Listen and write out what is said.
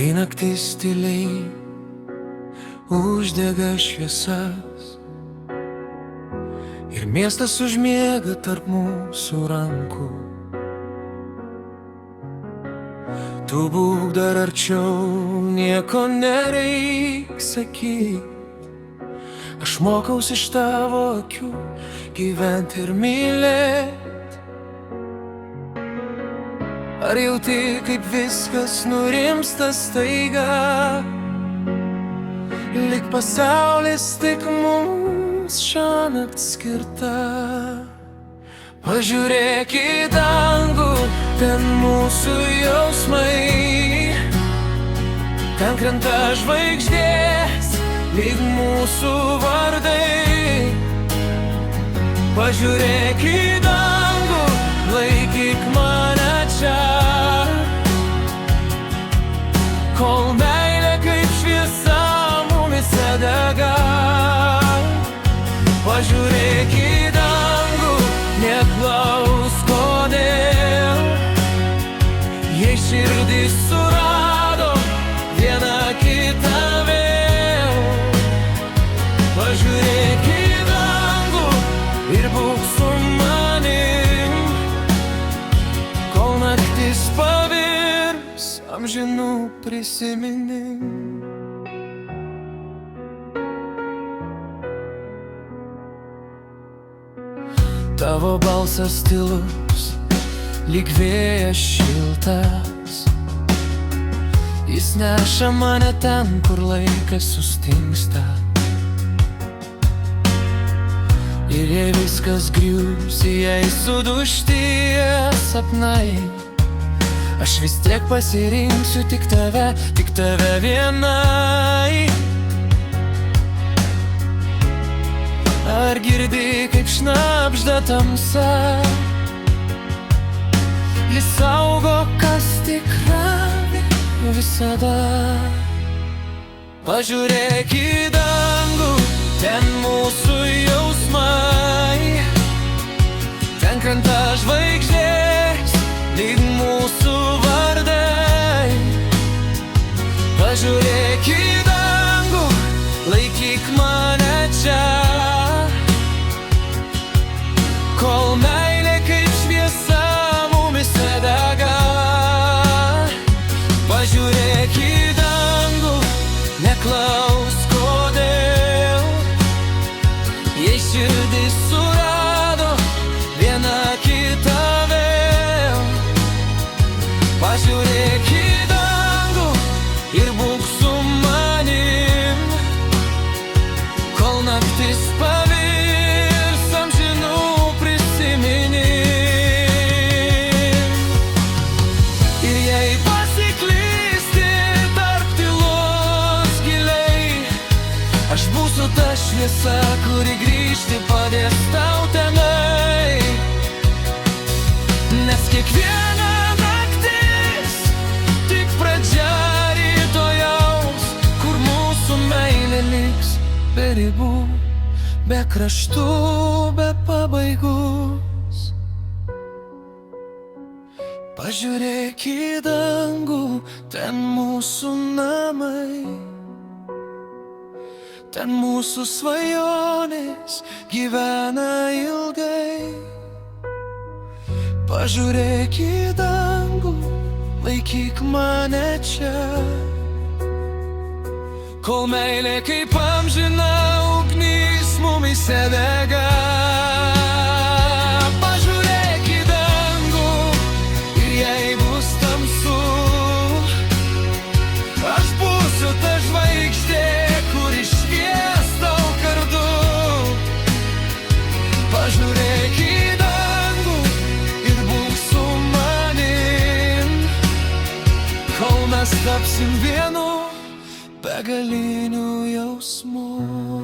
Kai naktis tyliai uždega šviesas ir miestas užmiega tarp mūsų rankų, tu būk dar arčiau, nieko nereik sakyt. Aš mokaus iš tavo akių gyventi ir mylėt. Ar jauti, kaip viskas nurimsta staiga, lyg pasaulis tik mums šiąnakt skirta. Pažiūrėk į dangų, ten mūsų jausmai, ten krenta žvaigždės, lyg mūsų vardai. Pažiūrėk į dangų, laikyk mane čia, kol meilė kaip šviesa mumyse dega. Pažiūrėk į dangų, neklausk kodėl, jei širdis surado vieną kitą vėl. Pažiūrėk į dangų ir būk su manim, kol naktis pavirs amžinų prisiminimų. Tavo balsas tylus, lyg vėjas šiltas, jis neša mane ten, kur laikas sustingsta. Ir jei viskas griūs, jei sudužtie sapnai, aš vis tiek pasirinksiu tik tave vienai. Ar girdi, kaip šnabžda tamsa, jis saugo, kas tikra visada. Pažiūrėk į dangų, ten mūsų jausmai, ten krenta žvaigždės, lyg mūsų vardai. Pažiūrėk į dangų, laikyk mane čia, kol meilė kaip šviesa mumyse dega. Pažiūrėk į dangų, neklausk kodėl, jei širdis surado vieną kitą vėl. Pažiūrėk į dangų ir būk su manim, kol naktis pavirs amžinų prisiminimų. Ir jei pasiklysti tarp tylos giliai, aš būsiu ta šviesa, kuri grįžti padės tau tenai. Nes kiekviena naktis tik pradžia rytojaus, kur mūsų meilė liks be ribų, be kraštų, be pabaigos. Pažiūrėk į dangų, ten mūsų namai, ten mūsų svajonės gyvena ilgai. Pažiūrėk į dangų, laikyk mane čia, kol meilė kaip amžina ugnis mumyse dega. Pažiūrėk į dangų ir jei bus tamsu, aš būsiu ta žvaigždė, kuri švies tau kartu. Pažiūrėk į dangų ir būk su manim, kol mes tapsim vienu begalinių jausmų.